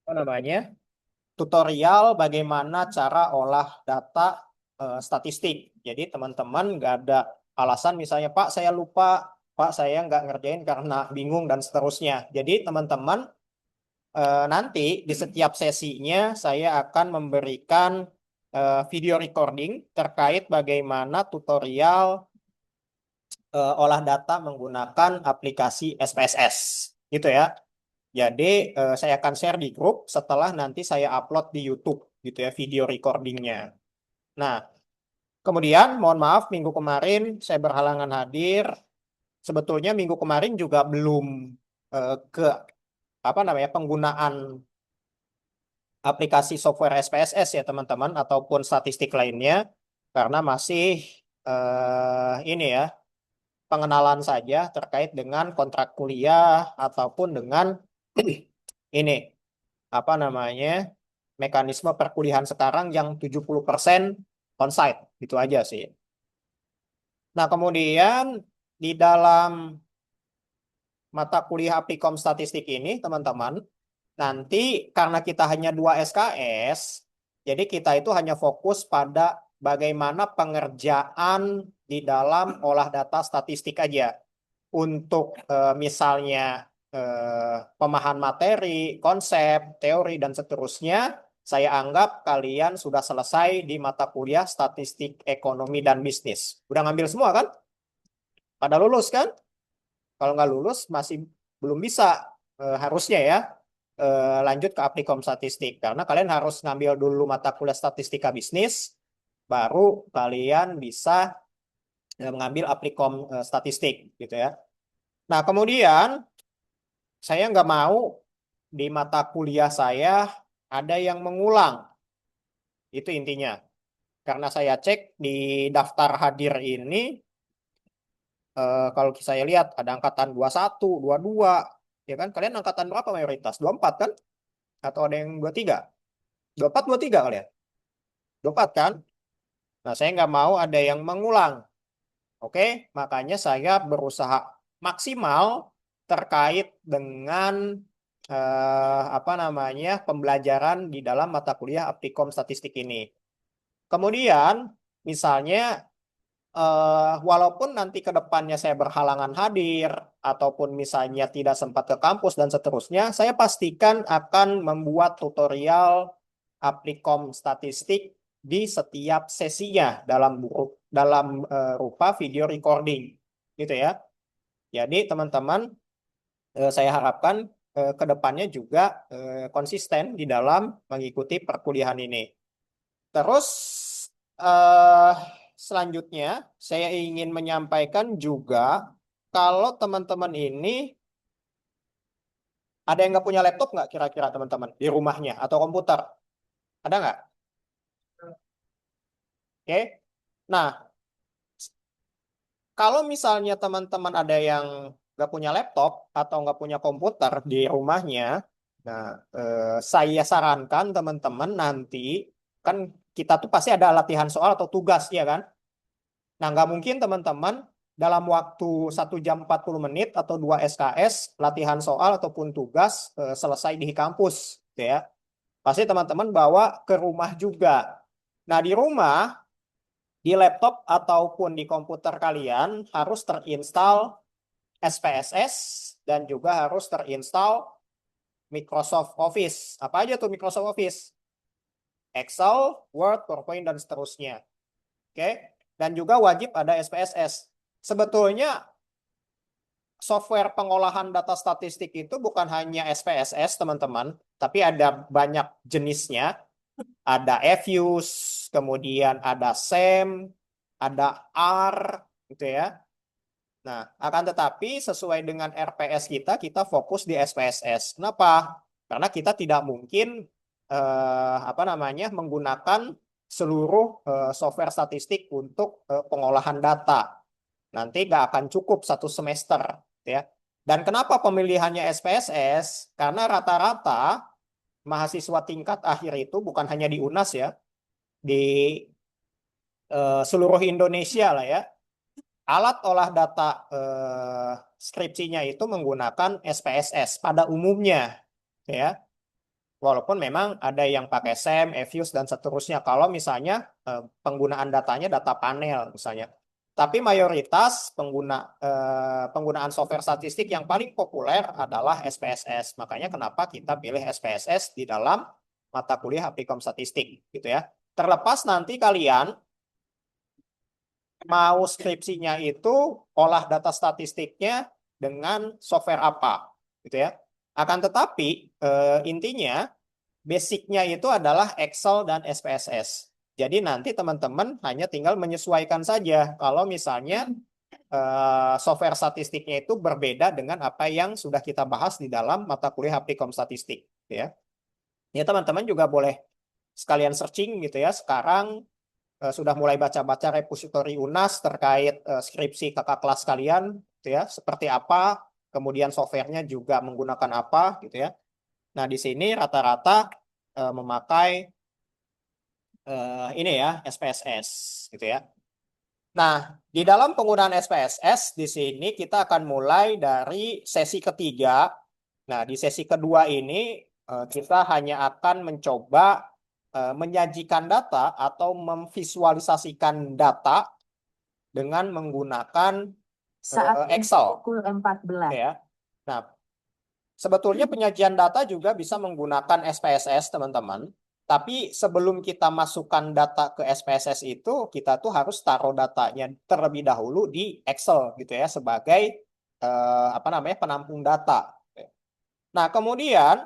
apa namanya tutorial bagaimana cara olah data statistik. Jadi teman-teman nggak ada alasan misalnya Pak saya lupa, Pak saya nggak ngerjain karena bingung dan seterusnya. Jadi teman-teman nanti di setiap sesinya saya akan memberikan video recording terkait bagaimana tutorial olah data menggunakan aplikasi SPSS. Gitu ya. Jadi saya akan share di grup setelah nanti saya upload di YouTube gitu ya video recordingnya. Nah, kemudian mohon maaf minggu kemarin saya berhalangan hadir. Sebetulnya minggu kemarin juga belum ke apa namanya penggunaan aplikasi software SPSS ya teman-teman ataupun statistik lainnya karena masih ini ya pengenalan saja terkait dengan kontrak kuliah ataupun dengan ini apa namanya mekanisme perkuliahan sekarang yang 70% onsite gitu aja sih. Nah, kemudian di dalam mata kuliah Applikom Statistik ini, teman-teman, nanti karena kita hanya 2 SKS, jadi kita itu hanya fokus pada bagaimana pengerjaan di dalam olah data statistik aja. Untuk misalnya pemahaman materi, konsep, teori, dan seterusnya, saya anggap kalian sudah selesai di mata kuliah Statistik Ekonomi dan Bisnis. Udah ngambil semua kan? Pada lulus kan? Kalau nggak lulus masih belum bisa harusnya ya lanjut ke Applikom Statistik karena kalian harus ngambil dulu mata kuliah Statistika Bisnis, baru kalian bisa mengambil Applikom Statistik gitu ya. Nah, kemudian saya nggak mau di mata kuliah saya ada yang mengulang. Itu intinya. Karena saya cek di daftar hadir ini, kalau saya lihat ada angkatan 21, 22, ya kan? Kalian angkatan berapa mayoritas? 24 kan? Atau ada yang 23? 24, 23 kalian? 24 kan? Nah, saya nggak mau ada yang mengulang. Oke, makanya saya berusaha maksimal terkait dengan apa namanya pembelajaran di dalam mata kuliah Aptikom Statistik ini. Kemudian, misalnya walaupun nanti ke depannya saya berhalangan hadir ataupun misalnya tidak sempat ke kampus dan seterusnya, saya pastikan akan membuat tutorial Aptikom Statistik di setiap sesinya dalam rupa video recording, gitu ya. Jadi teman-teman, saya harapkan ke depannya juga konsisten di dalam mengikuti perkuliahan ini. Terus eh, selanjutnya saya ingin menyampaikan juga kalau teman-teman ini ada yang nggak punya laptop nggak kira-kira teman-teman di rumahnya atau komputer? Ada nggak? Oke. Nah, kalau misalnya teman-teman ada yang nggak punya laptop atau nggak punya komputer di rumahnya, nah saya sarankan teman-teman nanti kan kita tuh pasti ada latihan soal atau tugas ya kan? Nah nggak mungkin teman-teman dalam waktu 1 jam 40 menit atau 2 SKS latihan soal ataupun tugas selesai di kampus, gitu ya. Pasti teman-teman bawa ke rumah juga. Nah di rumah di laptop ataupun di komputer kalian harus terinstall SPSS dan juga harus terinstall Microsoft Office. Apa aja tuh Microsoft Office? Excel, Word, PowerPoint, dan seterusnya. Oke. Dan juga wajib ada SPSS. Sebetulnya software pengolahan data statistik itu bukan hanya SPSS, teman-teman, tapi ada banyak jenisnya. Ada Fuse, kemudian ada SEM, ada R, gitu ya. Nah, akan tetapi sesuai dengan RPS kita, kita fokus di SPSS. Kenapa? Karena kita tidak mungkin apa namanya menggunakan seluruh software statistik untuk pengolahan data. Nanti nggak akan cukup 1 semester, ya. Dan kenapa pemilihannya SPSS? Karena rata-rata mahasiswa tingkat akhir itu bukan hanya di UNAS ya, di seluruh Indonesia lah ya alat olah data skripsinya itu menggunakan SPSS pada umumnya ya. Walaupun memang ada yang pakai SEM, EViews, dan seterusnya. Kalau misalnya penggunaan datanya data panel misalnya. Tapi mayoritas penggunaan software statistik yang paling populer adalah SPSS. Makanya kenapa kita pilih SPSS di dalam mata kuliah applikom statistik gitu ya. Terlepas nanti kalian mau skripsinya itu olah data statistiknya dengan software apa gitu ya. Akan tetapi intinya basicnya itu adalah Excel dan SPSS. Jadi nanti teman-teman hanya tinggal menyesuaikan saja kalau misalnya software statistiknya itu berbeda dengan apa yang sudah kita bahas di dalam mata kuliah applikom statistik ya. Ya teman-teman juga boleh sekalian searching gitu ya. Sekarang sudah mulai baca-baca repositori UNAS terkait skripsi kakak kelas kalian gitu ya. Seperti apa, kemudian softwarenya juga menggunakan apa gitu ya. Nah, di sini rata-rata memakai ini ya SPSS gitu ya. Nah, di dalam penggunaan SPSS di sini kita akan mulai dari sesi ketiga. Nah, di sesi kedua ini kita hanya akan mencoba menyajikan data atau memvisualisasikan data dengan menggunakan Saat Excel pukul 14. ya. Nah, sebetulnya penyajian data juga bisa menggunakan SPSS, teman-teman. Tapi sebelum kita masukkan data ke SPSS itu, kita tuh harus taruh datanya terlebih dahulu di Excel gitu ya sebagai apa namanya penampung data. Nah, kemudian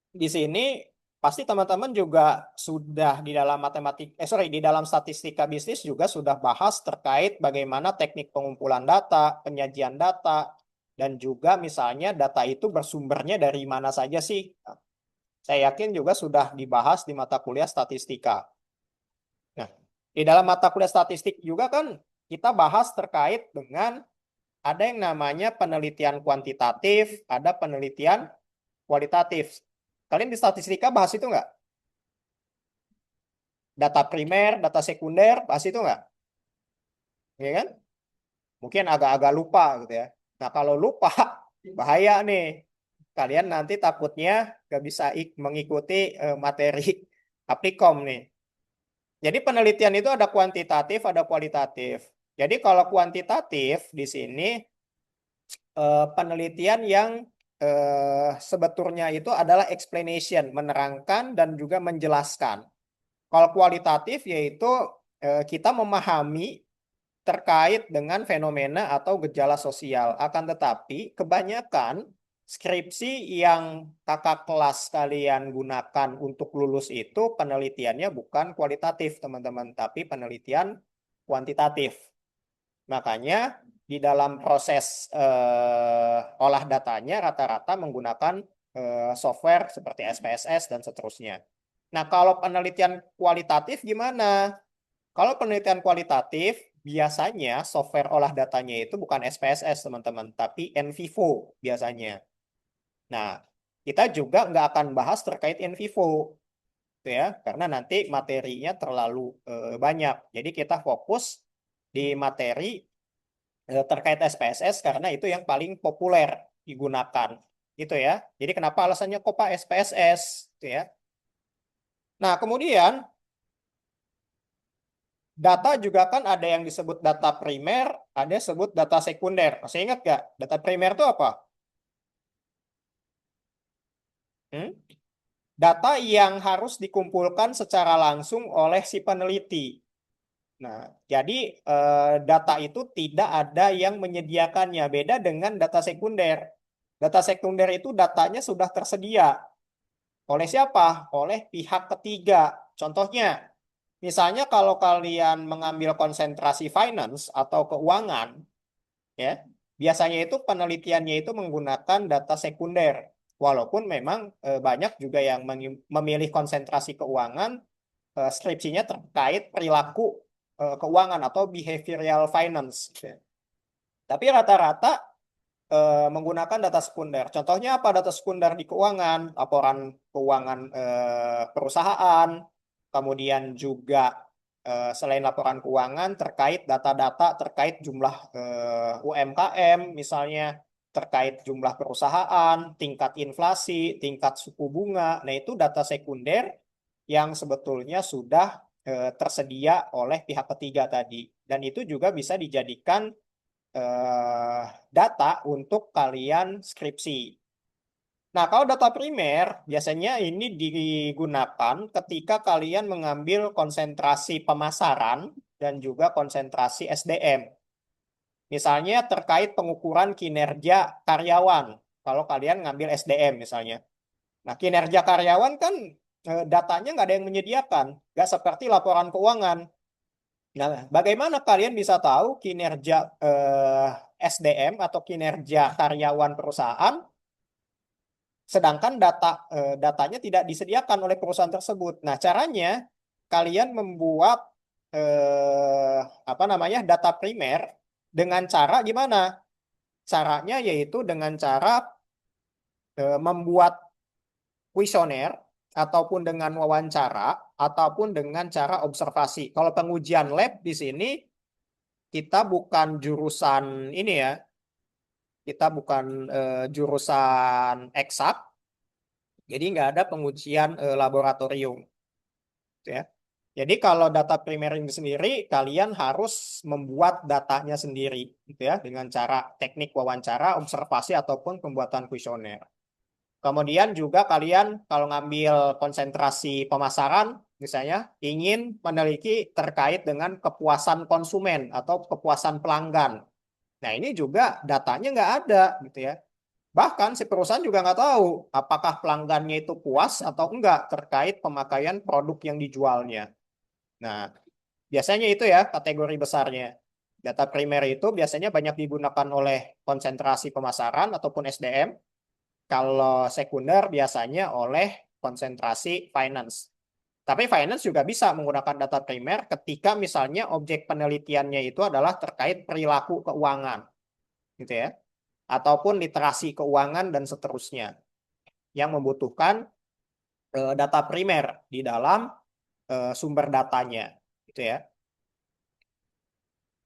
di sini pasti teman-teman juga sudah di dalam di dalam statistika bisnis juga sudah bahas terkait bagaimana teknik pengumpulan data, penyajian data, dan juga misalnya data itu bersumbernya dari mana saja sih. Saya yakin juga sudah dibahas di mata kuliah statistika. Nah, di dalam mata kuliah statistik juga kan kita bahas terkait dengan ada yang namanya penelitian kuantitatif, ada penelitian kualitatif. Kalian di statistika bahas itu nggak? Data primer, data sekunder, bahas itu nggak? Ya kan? Mungkin agak-agak lupa gitu ya. Nah, kalau lupa, bahaya nih. Kalian nanti takutnya nggak bisa mengikuti materi Applikom nih. Jadi penelitian itu ada kuantitatif, ada kualitatif. Jadi kalau kuantitatif di sini penelitian yang sebetulnya itu adalah explanation, menerangkan dan juga menjelaskan. Kalau kualitatif yaitu kita memahami terkait dengan fenomena atau gejala sosial. Akan tetapi kebanyakan skripsi yang kakak kelas kalian gunakan untuk lulus itu penelitiannya bukan kualitatif, teman-teman, tapi penelitian kuantitatif. Makanya di dalam proses olah datanya rata-rata menggunakan software seperti SPSS dan seterusnya. Nah, kalau penelitian kualitatif gimana? Kalau penelitian kualitatif, biasanya software olah datanya itu bukan SPSS, teman-teman, tapi NVivo biasanya. Nah, kita juga nggak akan bahas terkait NVivo, gitu ya, karena nanti materinya terlalu banyak. Jadi kita fokus di materi terkait SPSS karena itu yang paling populer digunakan, gitu ya. Jadi kenapa alasannya kok Pak SPSS, gitu ya. Nah, kemudian data juga kan ada yang disebut data primer, ada yang disebut data sekunder. Masih ingat nggak? Data primer itu apa? Hmm? Data yang harus dikumpulkan secara langsung oleh si peneliti. Nah, jadi data itu tidak ada yang menyediakannya. Beda dengan data sekunder. Data sekunder itu datanya sudah tersedia. Oleh siapa? Oleh pihak ketiga. Contohnya, misalnya kalau kalian mengambil konsentrasi finance atau keuangan, ya biasanya itu penelitiannya itu menggunakan data sekunder walaupun memang banyak juga yang memilih konsentrasi keuangan skripsinya terkait perilaku keuangan atau behavioral finance gitu ya. Tapi rata-rata menggunakan data sekunder. Contohnya apa data sekunder di keuangan? Laporan keuangan perusahaan, kemudian juga selain laporan keuangan terkait data-data terkait jumlah UMKM misalnya, terkait jumlah perusahaan, tingkat inflasi, tingkat suku bunga. Nah, itu data sekunder yang sebetulnya sudah tersedia oleh pihak ketiga tadi. Dan itu juga bisa dijadikan data untuk kalian skripsi. Nah, kalau data primer, biasanya ini digunakan ketika kalian mengambil konsentrasi pemasaran dan juga konsentrasi SDM. Misalnya terkait pengukuran kinerja karyawan, kalau kalian ngambil SDM misalnya. Nah, kinerja karyawan kan datanya nggak ada yang menyediakan, nggak seperti laporan keuangan. Nah, bagaimana kalian bisa tahu kinerja SDM atau kinerja karyawan perusahaan, sedangkan datanya tidak disediakan oleh perusahaan tersebut? Nah, caranya kalian membuat apa namanya data primer dengan cara gimana? Caranya yaitu dengan cara membuat kuesioner ataupun dengan wawancara ataupun dengan cara observasi. Kalau pengujian lab di sini kita bukan jurusan ini ya, kita bukan jurusan eksak, jadi nggak ada pengujian laboratorium, gitu ya. Jadi kalau data primer ini sendiri, kalian harus membuat datanya sendiri, gitu ya, dengan cara teknik wawancara, observasi ataupun pembuatan kuesioner. Kemudian juga kalian kalau ngambil konsentrasi pemasaran, misalnya ingin meneliti terkait dengan kepuasan konsumen atau kepuasan pelanggan. Nah, ini juga datanya nggak ada, gitu ya. Bahkan si perusahaan juga nggak tahu apakah pelanggannya itu puas atau enggak terkait pemakaian produk yang dijualnya. Nah, biasanya itu ya kategori besarnya. Data primer itu biasanya banyak digunakan oleh konsentrasi pemasaran ataupun SDM. Kalau sekunder biasanya oleh konsentrasi finance. Tapi finance juga bisa menggunakan data primer ketika misalnya objek penelitiannya itu adalah terkait perilaku keuangan, gitu ya, ataupun literasi keuangan dan seterusnya, yang membutuhkan data primer di dalam sumber datanya, gitu ya.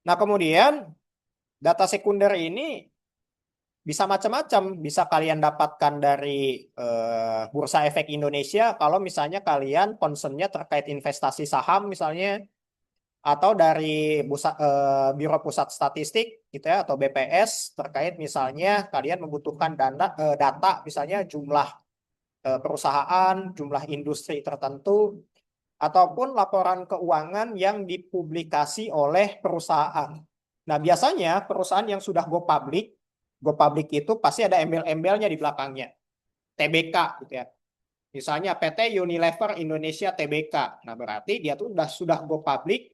Nah, kemudian data sekunder ini bisa macam-macam, bisa kalian dapatkan dari Bursa Efek Indonesia kalau misalnya kalian concernnya terkait investasi saham misalnya, atau dari Biro Pusat Statistik gitu ya, atau BPS terkait misalnya kalian membutuhkan data misalnya jumlah perusahaan, jumlah industri tertentu, ataupun laporan keuangan yang dipublikasi oleh perusahaan. Nah, biasanya perusahaan yang sudah go public itu pasti ada embel-embelnya di belakangnya. TBK gitu ya. Misalnya PT Unilever Indonesia TBK. Nah, berarti dia tuh sudah go public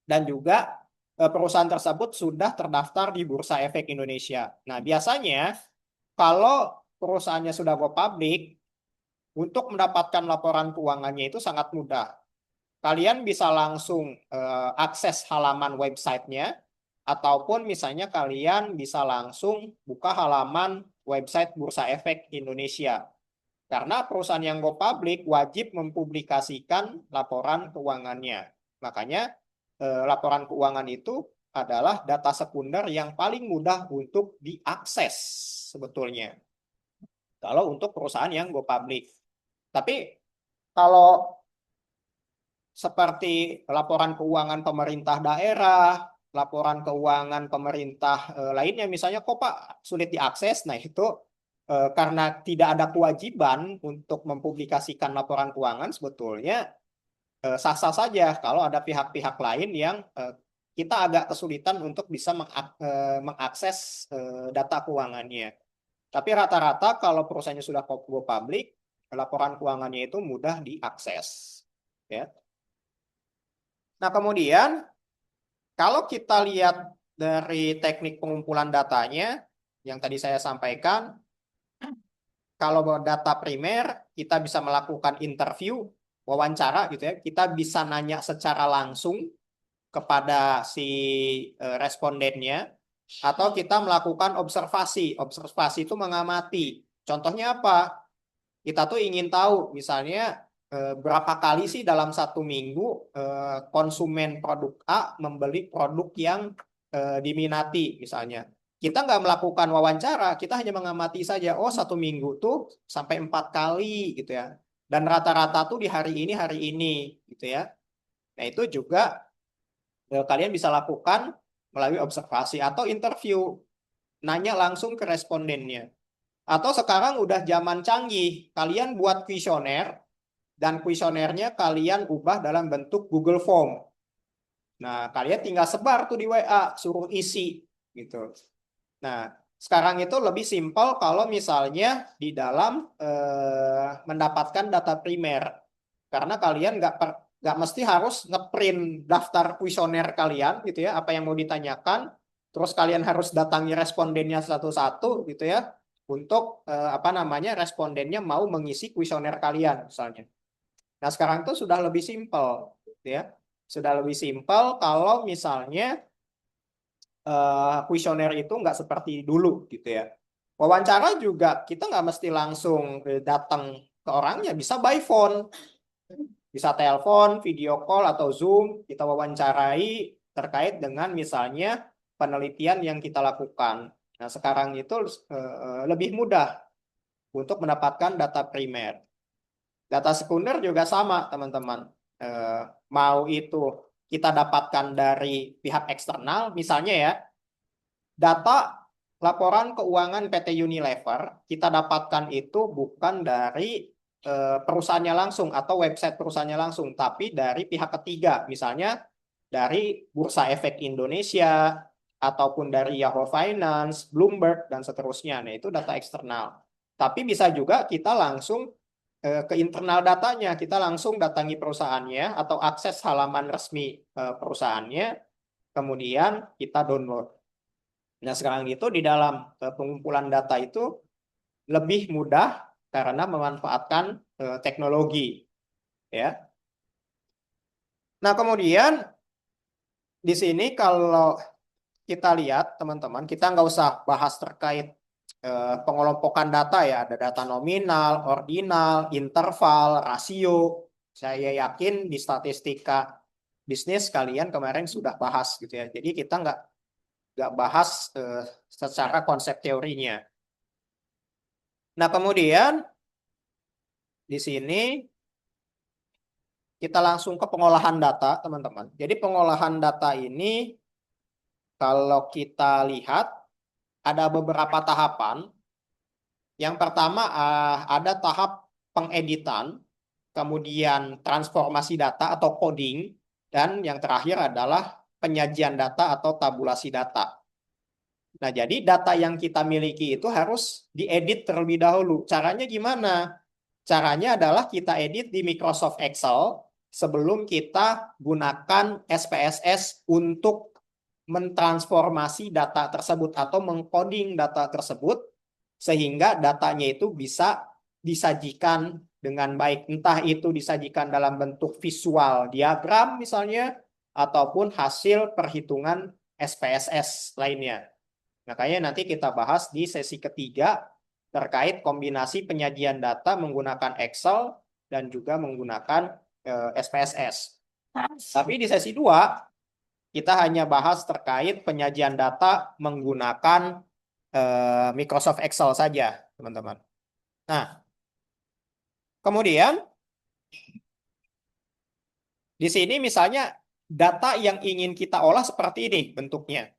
dan juga perusahaan tersebut sudah terdaftar di Bursa Efek Indonesia. Nah, biasanya kalau perusahaannya sudah go public, untuk mendapatkan laporan keuangannya itu sangat mudah. Kalian bisa langsung akses halaman websitenya, ataupun misalnya kalian bisa langsung buka halaman website Bursa Efek Indonesia. Karena perusahaan yang go public wajib mempublikasikan laporan keuangannya. Makanya laporan keuangan itu adalah data sekunder yang paling mudah untuk diakses sebetulnya. Kalau untuk perusahaan yang go public. Tapi kalau seperti laporan keuangan pemerintah daerah, laporan keuangan pemerintah lainnya, misalnya kok Pak sulit diakses, nah itu karena tidak ada kewajiban untuk mempublikasikan laporan keuangan, sebetulnya sah-sah saja kalau ada pihak-pihak lain yang kita agak kesulitan untuk bisa mengakses data keuangannya. Tapi rata-rata kalau perusahaannya sudah go public, laporan keuangannya itu mudah diakses. Ya. Nah, kemudian kalau kita lihat dari teknik pengumpulan datanya yang tadi saya sampaikan, kalau data primer kita bisa melakukan interview, wawancara gitu ya. Kita bisa nanya secara langsung kepada si respondennya, atau kita melakukan observasi. Observasi itu mengamati. Contohnya apa? Kita tuh ingin tahu misalnya berapa kali sih dalam satu minggu konsumen produk A membeli produk yang diminati misalnya. kita nggak melakukan wawancara, kita hanya mengamati saja. Oh, 1 minggu tuh sampai 4 kali gitu ya. Dan rata-rata tuh di hari ini gitu ya. Nah, itu juga kalian bisa lakukan melalui observasi atau interview, nanya langsung ke respondennya. Atau sekarang udah zaman canggih, kalian buat kuesioner dan kuesionernya kalian ubah dalam bentuk Google Form. Nah, kalian tinggal sebar tuh di WA, suruh isi gitu. Nah, sekarang itu lebih simpel kalau misalnya di dalam mendapatkan data primer. Karena kalian nggak mesti harus ngeprint daftar kuesioner kalian gitu ya, apa yang mau ditanyakan, terus kalian harus datangi respondennya satu-satu gitu ya, untuk apa namanya respondennya mau mengisi kuesioner kalian misalnya. Nah, sekarang itu sudah lebih simpel gitu ya. Sudah lebih simpel kalau misalnya kuesioner itu nggak seperti dulu gitu ya. Wawancara juga kita nggak mesti langsung datang ke orangnya, bisa by phone, bisa telepon, video call atau Zoom, kita wawancarai terkait dengan misalnya penelitian yang kita lakukan. Nah, sekarang itu lebih mudah untuk mendapatkan data primer. Data sekunder juga sama, teman-teman. Mau itu kita dapatkan dari pihak eksternal, misalnya ya, data laporan keuangan PT Unilever kita dapatkan itu bukan dari perusahaannya langsung atau website perusahaannya langsung, tapi dari pihak ketiga, misalnya dari Bursa Efek Indonesia ataupun dari Yahoo Finance, Bloomberg dan seterusnya. Nah, itu data eksternal. Tapi bisa juga kita langsung ke internal datanya, kita langsung datangi perusahaannya atau akses halaman resmi perusahaannya, kemudian kita download. Nah, sekarang itu di dalam pengumpulan data itu lebih mudah karena memanfaatkan teknologi, ya. Nah, kemudian di sini kalau kita lihat, teman-teman, kita nggak usah bahas terkait pengelompokan data ya. Ada data nominal, ordinal, interval, rasio. Saya yakin di statistika bisnis kalian kemarin sudah bahas gitu ya. Jadi kita nggak bahas secara konsep teorinya. Nah, kemudian di sini kita langsung ke pengolahan data, teman-teman. Jadi pengolahan data ini kalau kita lihat ada beberapa tahapan. Yang pertama ada tahap pengeditan, kemudian transformasi data atau coding, dan yang terakhir adalah penyajian data atau tabulasi data. Nah, jadi data yang kita miliki itu harus diedit terlebih dahulu. Caranya gimana? Caranya adalah kita edit di Microsoft Excel sebelum kita gunakan SPSS untuk mentransformasi data tersebut atau mengcoding data tersebut sehingga datanya itu bisa disajikan dengan baik. Entah itu disajikan dalam bentuk visual diagram misalnya ataupun hasil perhitungan SPSS lainnya. Makanya nanti kita bahas di sesi ketiga terkait kombinasi penyajian data menggunakan Excel dan juga menggunakan SPSS. Tapi di sesi 2 kita hanya bahas terkait penyajian data menggunakan Microsoft Excel saja, teman-teman. Nah, kemudian di sini misalnya data yang ingin kita olah seperti ini bentuknya.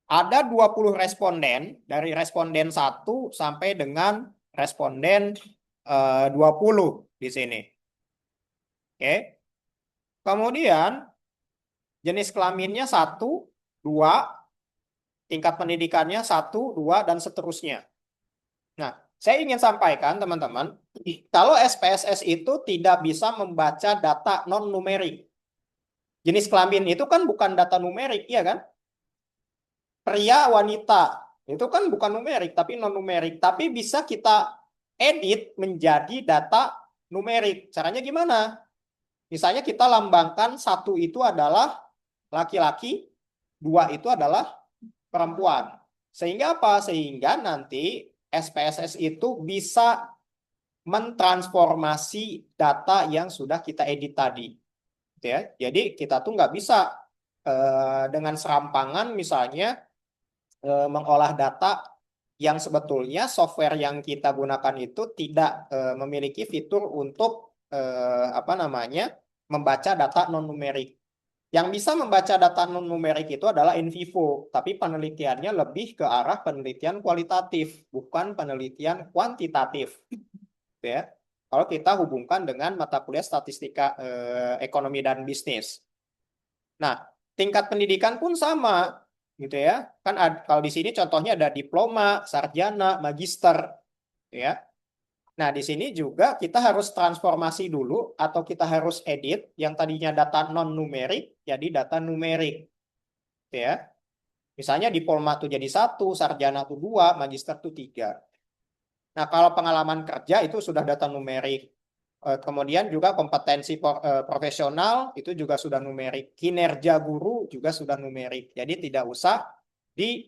Ada 20 responden, dari responden 1 sampai dengan responden 20 di sini. Oke. Kemudian jenis kelaminnya 1, 2, tingkat pendidikannya 1, 2, dan seterusnya. Nah, saya ingin sampaikan teman-teman, kalau SPSS itu tidak bisa membaca data non-numerik. Jenis kelamin itu kan bukan data numerik, ya kan? Pria, wanita, itu kan bukan numerik, tapi non-numerik. Tapi bisa kita edit menjadi data numerik. Caranya gimana? Misalnya kita lambangkan 1 itu adalah laki-laki, 2 itu adalah perempuan. Sehingga apa? Sehingga nanti SPSS itu bisa mentransformasi data yang sudah kita edit tadi. Ya, jadi kita tuh nggak bisa dengan serampangan misalnya mengolah data yang sebetulnya software yang kita gunakan itu tidak memiliki fitur untuk apa namanya membaca data non numerik. Yang bisa membaca data non numerik itu adalah in vivo, tapi penelitiannya lebih ke arah penelitian kualitatif, bukan penelitian kuantitatif, gitu ya. Kalau kita hubungkan dengan mata kuliah statistika ekonomi dan bisnis. Nah, tingkat pendidikan pun sama, gitu ya. Kan kalau di sini contohnya ada diploma, sarjana, magister, ya. Nah, di sini juga kita harus transformasi dulu atau kita harus edit yang tadinya data non numerik jadi data numerik, gitu ya. Misalnya diploma tuh jadi satu, sarjana tuh dua, magister tuh tiga. Nah, kalau pengalaman kerja itu sudah data numerik. Kemudian juga kompetensi profesional itu juga sudah numerik. Kinerja guru juga sudah numerik. Jadi tidak usah di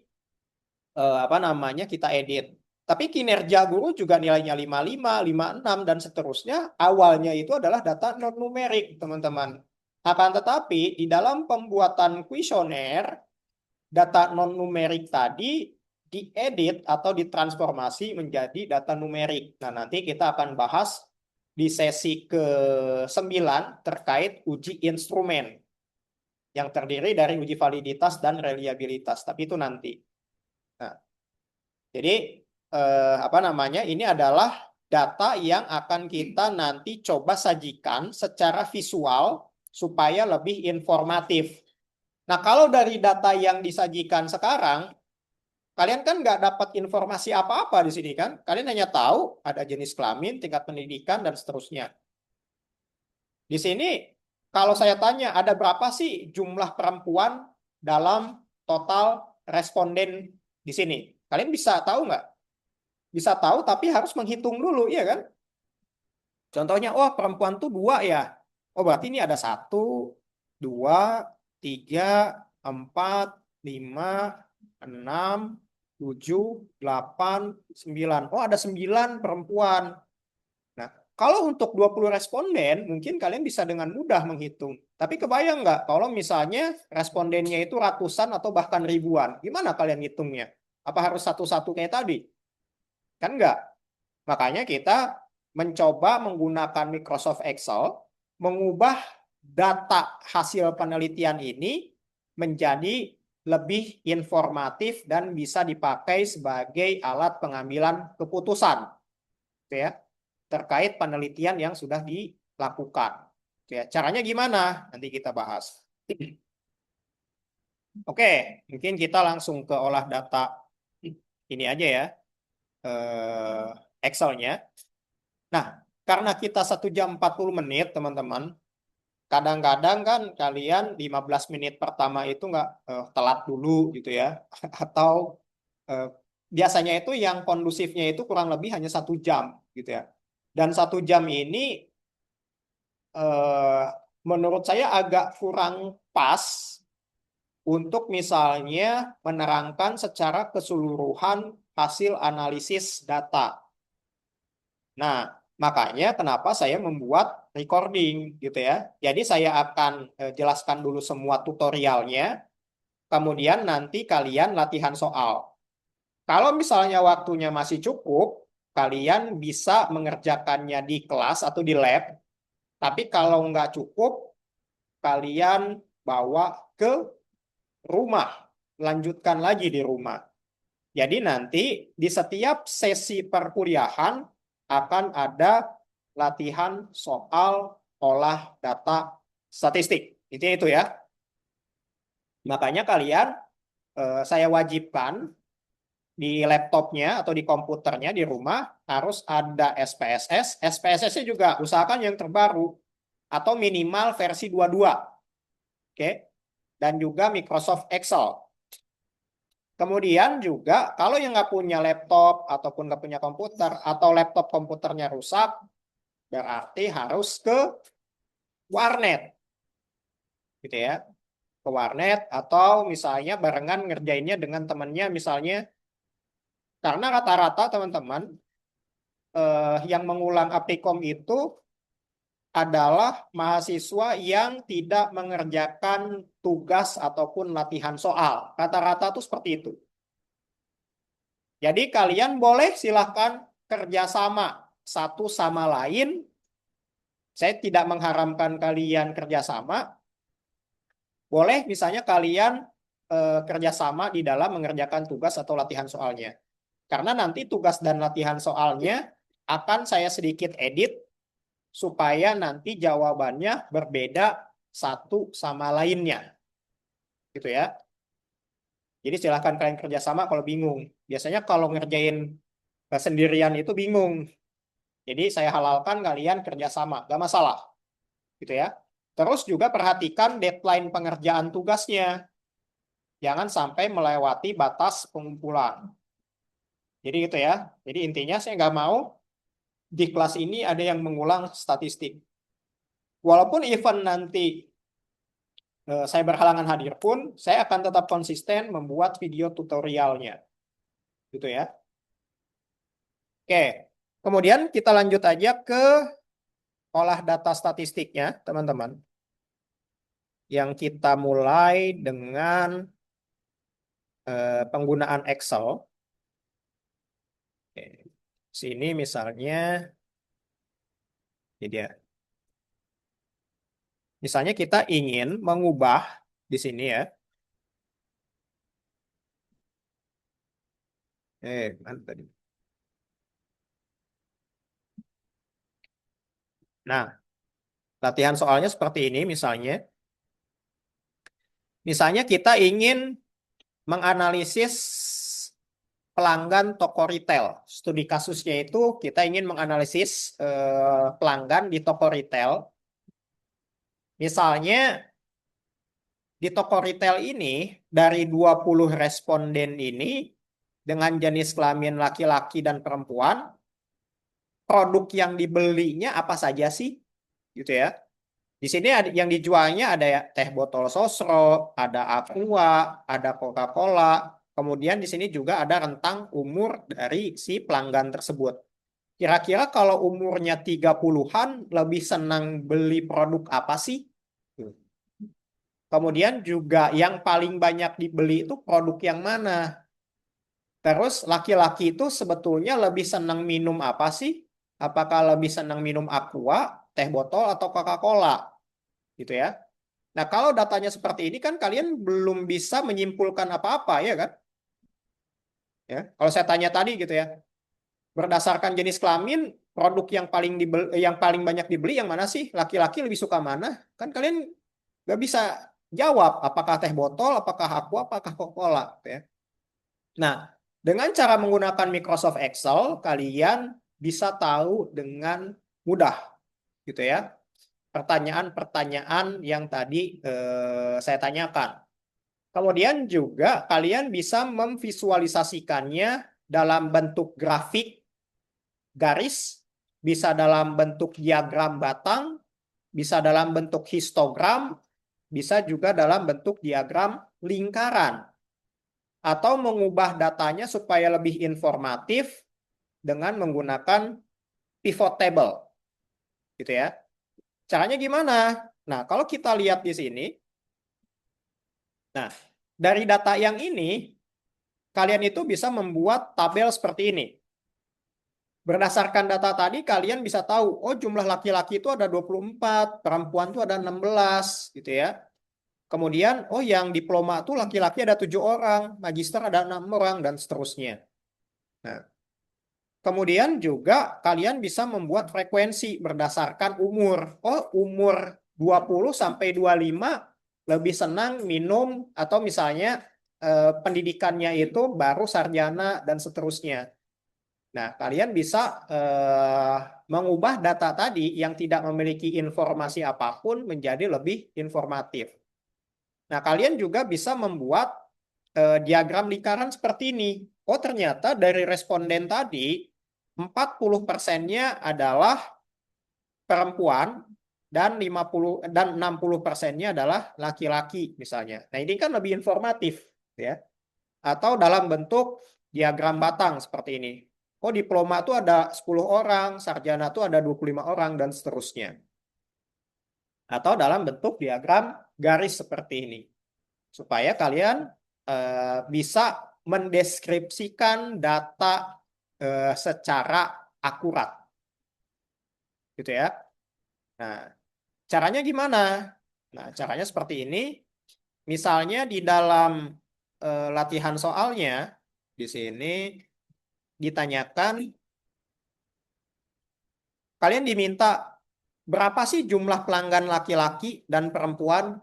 apa namanya kita edit. Tapi kinerja guru juga nilainya 55, 56 dan seterusnya. Awalnya itu adalah data non numerik, teman-teman. Akan tetapi di dalam pembuatan kuesioner data non numerik tadi diedit atau ditransformasi menjadi data numerik. Nah, nanti kita akan bahas di sesi ke-9 terkait uji instrumen yang terdiri dari uji validitas dan reliabilitas. Tapi itu nanti. Nah, jadi apa namanya? Ini adalah data yang akan kita nanti coba sajikan secara visual supaya lebih informatif. Nah, kalau dari data yang disajikan sekarang, kalian kan nggak dapat informasi apa-apa di sini kan? Kalian hanya tahu ada jenis kelamin, tingkat pendidikan, dan seterusnya. Di sini, kalau saya tanya, ada berapa sih jumlah perempuan dalam total responden di sini? Kalian bisa tahu nggak? Bisa tahu, tapi harus menghitung dulu, iya kan? Contohnya, oh perempuan tuh dua ya. Oh berarti ini ada satu, dua, tiga, empat, lima, enam, tujuh, delapan, sembilan. Oh ada 9 perempuan. Nah, kalau untuk 20 responden, mungkin kalian bisa dengan mudah menghitung. Tapi kebayang nggak kalau misalnya respondennya itu ratusan atau bahkan ribuan? Gimana kalian hitungnya? Apa harus satu-satu kayak tadi? Kan nggak. Makanya kita mencoba menggunakan Microsoft Excel, mengubah data hasil penelitian ini menjadi lebih informatif dan bisa dipakai sebagai alat pengambilan keputusan, gitu ya, terkait penelitian yang sudah dilakukan. Gitu ya. Caranya gimana? Nanti kita bahas. Oke, mungkin kita langsung ke olah data ini aja ya, Excel-nya. Nah, karena kita 1 jam 40 menit, teman-teman, kadang-kadang kan kalian 15 menit pertama itu nggak telat dulu gitu ya. Atau eh, biasanya itu yang kondusifnya itu kurang lebih hanya 1 jam gitu ya. Dan 1 jam ini eh, menurut saya agak kurang pas untuk misalnya menerangkan secara keseluruhan hasil analisis data. Nah, makanya kenapa saya membuat recording gitu ya. Jadi saya akan jelaskan dulu semua tutorialnya, kemudian nanti kalian latihan soal. Kalau misalnya waktunya masih cukup, kalian bisa mengerjakannya di kelas atau di lab. Tapi kalau nggak cukup, kalian bawa ke rumah, lanjutkan lagi di rumah. Jadi nanti di setiap sesi perkuliahan akan ada latihan soal olah data statistik. Itu ya. Makanya kalian saya wajibkan di laptopnya atau di komputernya di rumah harus ada SPSS. SPSS-nya juga usahakan yang terbaru atau minimal versi 22. Oke. Dan juga Microsoft Excel. Kemudian juga kalau yang nggak punya laptop ataupun nggak punya komputer atau laptop komputernya rusak, berarti harus ke warnet, gitu ya, ke warnet atau misalnya barengan ngerjainnya dengan temannya misalnya, karena rata-rata teman-teman yang mengulang aptikom itu adalah mahasiswa yang tidak mengerjakan tugas ataupun latihan soal. Rata-rata tuh seperti itu. Jadi kalian boleh silahkan kerjasama satu sama lain. Saya tidak mengharamkan kalian kerjasama. Boleh misalnya kalian kerjasama di dalam mengerjakan tugas atau latihan soalnya. Karena nanti tugas dan latihan soalnya akan saya sedikit edit supaya nanti jawabannya berbeda satu sama lainnya. Gitu ya. Jadi silahkan kalian kerjasama kalau bingung. Biasanya kalau ngerjain sendirian itu bingung. Jadi saya halalkan kalian kerjasama, gak masalah. Gitu ya. Terus juga perhatikan deadline pengerjaan tugasnya. Jangan sampai melewati batas pengumpulan. Jadi gitu ya. Jadi intinya saya nggak mau di kelas ini ada yang mengulang statistik. Walaupun event nanti saya berhalangan hadir pun, saya akan tetap konsisten membuat video tutorialnya. Gitu ya. Oke. Kemudian kita lanjut aja ke olah data statistiknya, teman-teman. Yang kita mulai dengan penggunaan Excel. Oke. Sini misalnya, jadi ya. Misalnya kita ingin mengubah di sini ya. Mana tadi? Nah, latihan soalnya seperti ini misalnya. Misalnya kita ingin menganalisis pelanggan toko retail. Studi kasusnya itu kita ingin menganalisis pelanggan di toko retail. Misalnya di toko retail ini dari 20 responden ini dengan jenis kelamin laki-laki dan perempuan, produk yang dibelinya apa saja sih? Gitu ya. Di sini ada, yang dijualnya ada ya, teh botol sosro, ada Aqua, ada Coca-Cola. Kemudian di sini juga ada rentang umur dari si pelanggan tersebut. Kira-kira kalau umurnya 30-an lebih senang beli produk apa sih? Kemudian juga yang paling banyak dibeli itu produk yang mana? Terus laki-laki itu sebetulnya lebih senang minum apa sih? Apakah lebih senang minum Aqua, teh botol, atau Coca-Cola? Gitu ya. Nah, kalau datanya seperti ini kan kalian belum bisa menyimpulkan apa-apa ya kan? Ya, kalau saya tanya tadi gitu ya, berdasarkan jenis kelamin, produk yang paling dibeli, yang paling banyak dibeli yang mana sih? Laki-laki lebih suka mana? Kan kalian nggak bisa jawab apakah teh botol, apakah aqua, apakah Coca-Cola, gitu ya. Nah, dengan cara menggunakan Microsoft Excel, kalian bisa tahu dengan mudah, gitu ya, pertanyaan-pertanyaan yang tadi saya tanyakan. Kemudian juga kalian bisa memvisualisasikannya dalam bentuk grafik garis, bisa dalam bentuk diagram batang, bisa dalam bentuk histogram, bisa juga dalam bentuk diagram lingkaran. Atau mengubah datanya supaya lebih informatif dengan menggunakan pivot table. Gitu ya. Caranya gimana? Nah, kalau kita lihat di sini, nah, dari data yang ini, kalian itu bisa membuat tabel seperti ini. Berdasarkan data tadi, kalian bisa tahu, oh jumlah laki-laki itu ada 24, perempuan itu ada 16, gitu ya. Kemudian, oh yang diploma itu laki-laki ada 7 orang, magister ada 6 orang, dan seterusnya. Nah, kemudian juga kalian bisa membuat frekuensi berdasarkan umur. Oh, umur 20 sampai 25 lebih senang minum atau misalnya pendidikannya itu baru sarjana dan seterusnya. Nah, kalian bisa mengubah data tadi yang tidak memiliki informasi apapun menjadi lebih informatif. Nah, kalian juga bisa membuat diagram lingkaran seperti ini. Oh, ternyata dari responden tadi 40%-nya adalah perempuan dan 60%-nya adalah laki-laki misalnya. Nah, ini kan lebih informatif ya. Atau dalam bentuk diagram batang seperti ini. Oh, diploma itu ada 10 orang, sarjana itu ada 25 orang, dan seterusnya. Atau dalam bentuk diagram garis seperti ini. Supaya kalian bisa mendeskripsikan data secara akurat. Gitu ya. Nah, caranya gimana? Nah, caranya seperti ini. Misalnya di dalam latihan soalnya, di sini ditanyakan, kalian diminta berapa sih jumlah pelanggan laki-laki dan perempuan?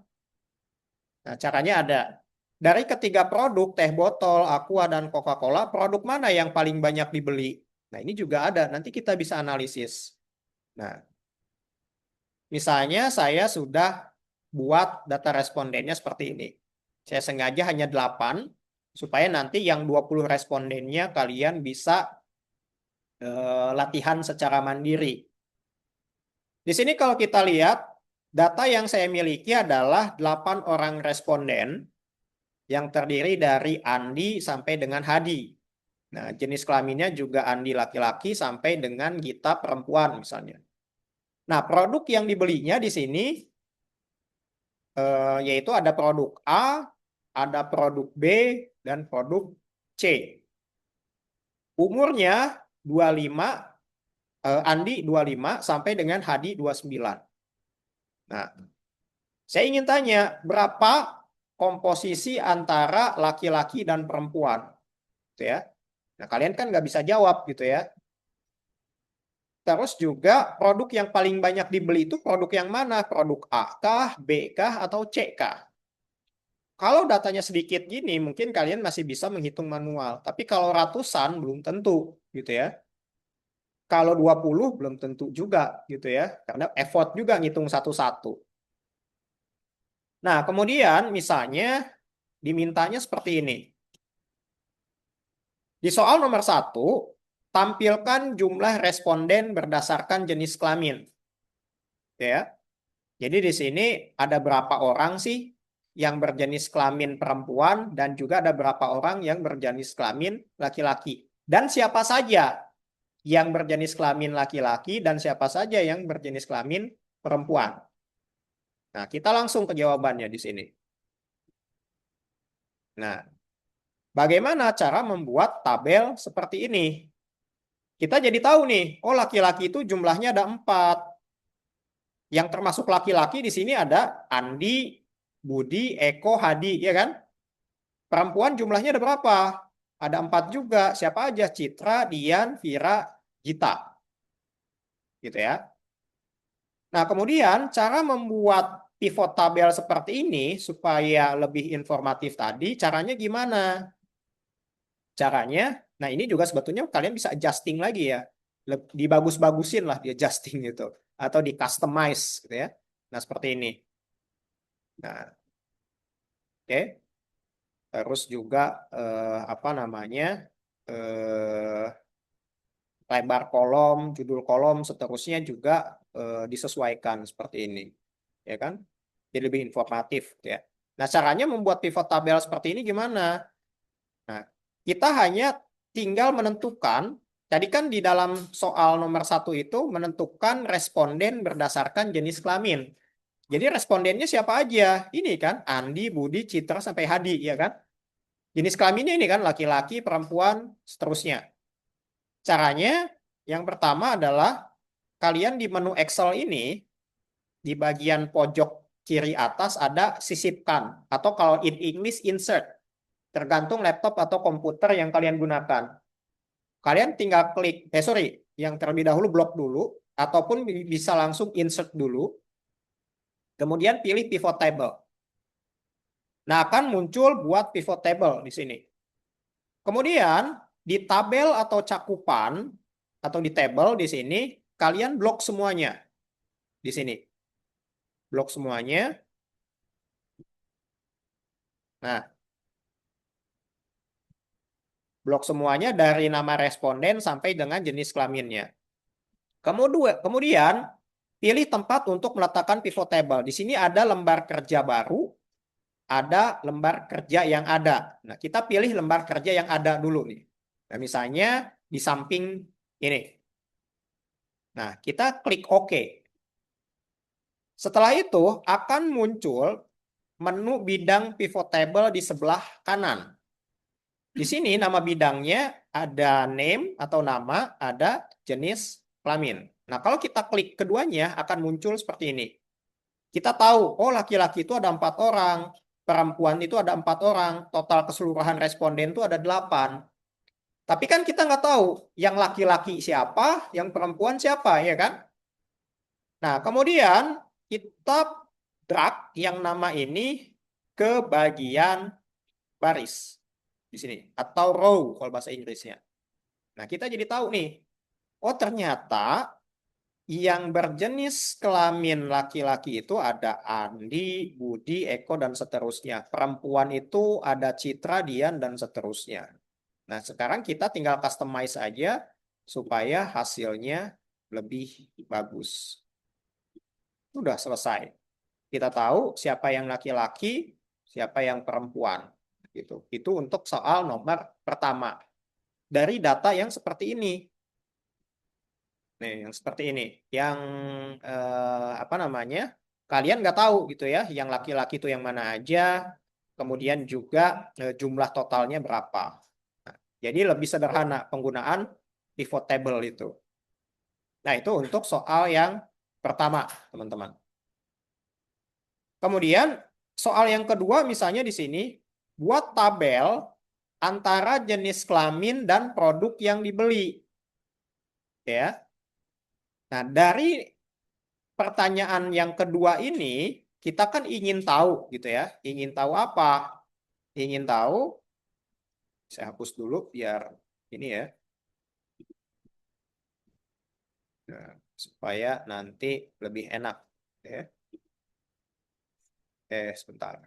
Nah, caranya ada. Dari ketiga produk, teh botol, Aqua, dan Coca-Cola, produk mana yang paling banyak dibeli? Nah, ini juga ada. Nanti kita bisa analisis. Nah, misalnya saya sudah buat data respondennya seperti ini. Saya sengaja hanya 8, supaya nanti yang 20 respondennya kalian bisa latihan secara mandiri. Di sini kalau kita lihat, data yang saya miliki adalah 8 orang responden yang terdiri dari Andi sampai dengan Hadi. Nah, jenis kelaminnya juga Andi laki-laki sampai dengan Gita perempuan misalnya. Nah, produk yang dibelinya di sini yaitu ada produk A, ada produk B, dan produk C. Umurnya 25, Andi 25 sampai dengan Hadi 29. Nah, saya ingin tanya berapa komposisi antara laki-laki dan perempuan, gitu ya. Nah, kalian kan nggak bisa jawab gitu ya. Terus juga produk yang paling banyak dibeli itu produk yang mana? Produk A kah, B kah, atau C kah? Kalau datanya sedikit gini, mungkin kalian masih bisa menghitung manual. Tapi kalau ratusan, belum tentu gitu ya. Kalau 20, belum tentu juga gitu ya. Karena effort juga ngitung satu-satu. Nah, kemudian misalnya dimintanya seperti ini. Di soal nomor 1, tampilkan jumlah responden berdasarkan jenis kelamin. Ya. Jadi di sini ada berapa orang sih yang berjenis kelamin perempuan dan juga ada berapa orang yang berjenis kelamin laki-laki. Dan siapa saja yang berjenis kelamin laki-laki dan siapa saja yang berjenis kelamin perempuan. Nah, kita langsung ke jawabannya di sini. Nah, bagaimana cara membuat tabel seperti ini? Kita jadi tahu nih, oh laki-laki itu jumlahnya ada 4. Yang termasuk laki-laki di sini ada Andi, Budi, Eko, Hadi, ya kan? Perempuan jumlahnya ada berapa? Ada 4 juga. Siapa aja? Citra, Dian, Vira, Gita. Gitu ya. Nah, kemudian cara membuat pivot tabel seperti ini supaya lebih informatif tadi, caranya gimana? Caranya, nah ini juga sebetulnya kalian bisa adjusting lagi ya. Dibagus-bagusin lah di adjusting gitu. Atau di customize gitu ya. Nah, seperti ini. Nah, oke. Terus juga apa namanya? Eh, lebar kolom, judul kolom, seterusnya juga disesuaikan seperti ini. Ya kan? Jadi lebih informatif ya. Nah, caranya membuat pivot tabel seperti ini gimana? Nah, kita hanya tinggal menentukan, tadi kan di dalam soal nomor 1 itu menentukan responden berdasarkan jenis kelamin. Jadi respondennya siapa aja? Ini kan, Andi, Budi, Citra, sampai Hadi, ya kan? Jenis kelaminnya ini kan, laki-laki, perempuan, seterusnya. Caranya, yang pertama adalah kalian di menu Excel ini, di bagian pojok kiri atas ada sisipkan, atau kalau in English insert, tergantung laptop atau komputer yang kalian gunakan. Kalian tinggal klik, yang terlebih dahulu blok dulu, ataupun bisa langsung insert dulu, kemudian pilih pivot table. Nah, akan muncul buat pivot table di sini. Kemudian, di tabel atau cakupan, atau di table di sini, kalian blok semuanya. Di sini. Blok semuanya. Nah, blok semuanya dari nama responden sampai dengan jenis kelaminnya. Kemudian, pilih tempat untuk meletakkan pivot table. Di sini ada lembar kerja baru, ada lembar kerja yang ada. Nah, kita pilih lembar kerja yang ada dulu nih. Nah, misalnya di samping ini. Nah, kita klik OK. Setelah itu akan muncul menu bidang pivot table di sebelah kanan. Di sini nama bidangnya ada name atau nama, ada jenis kelamin. Nah, kalau kita klik keduanya akan muncul seperti ini. Kita tahu, oh laki-laki itu ada 4 orang, perempuan itu ada 4 orang, total keseluruhan responden itu ada 8. Tapi kan kita nggak tahu yang laki-laki siapa, yang perempuan siapa, ya kan? Nah, kemudian kita drag yang nama ini ke bagian baris di sini atau row kalau bahasa Inggrisnya. Nah, kita jadi tahu nih, oh ternyata yang berjenis kelamin laki-laki itu ada Andi, Budi, Eko, dan seterusnya. Perempuan itu ada Citra, Dian, dan seterusnya. Nah, sekarang kita tinggal customize aja supaya hasilnya lebih bagus. Sudah selesai. Kita tahu siapa yang laki-laki, siapa yang perempuan. Gitu. Itu untuk soal nomor pertama. Dari data yang seperti ini. Nih, yang seperti ini. Yang apa namanya? Kalian nggak tahu gitu ya, yang laki-laki itu yang mana aja, kemudian juga jumlah totalnya berapa. Nah, jadi lebih sederhana penggunaan pivot table itu. Nah, itu untuk soal yang pertama, teman-teman. Kemudian soal yang kedua misalnya di sini, buat tabel antara jenis kelamin dan produk yang dibeli. Ya. Nah, dari pertanyaan yang kedua ini, kita kan ingin tahu gitu ya. Ingin tahu apa? Ingin tahu, saya hapus dulu biar ini ya. Nah, supaya nanti lebih enak. Ya. Sebentar.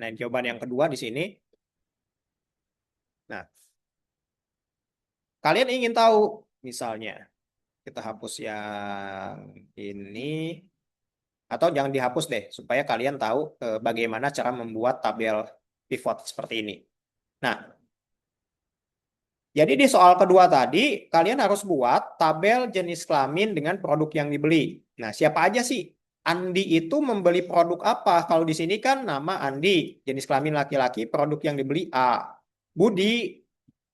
Nah, jawaban yang kedua di sini. Nah, kalian ingin tahu, misalnya, kita hapus yang ini. Atau jangan dihapus deh, supaya kalian tahu bagaimana cara membuat tabel pivot seperti ini. Nah, jadi di soal kedua tadi, kalian harus buat tabel jenis kelamin dengan produk yang dibeli. Nah, siapa aja sih? Andi itu membeli produk apa? Kalau di sini kan nama Andi, jenis kelamin laki-laki, produk yang dibeli A. Budi,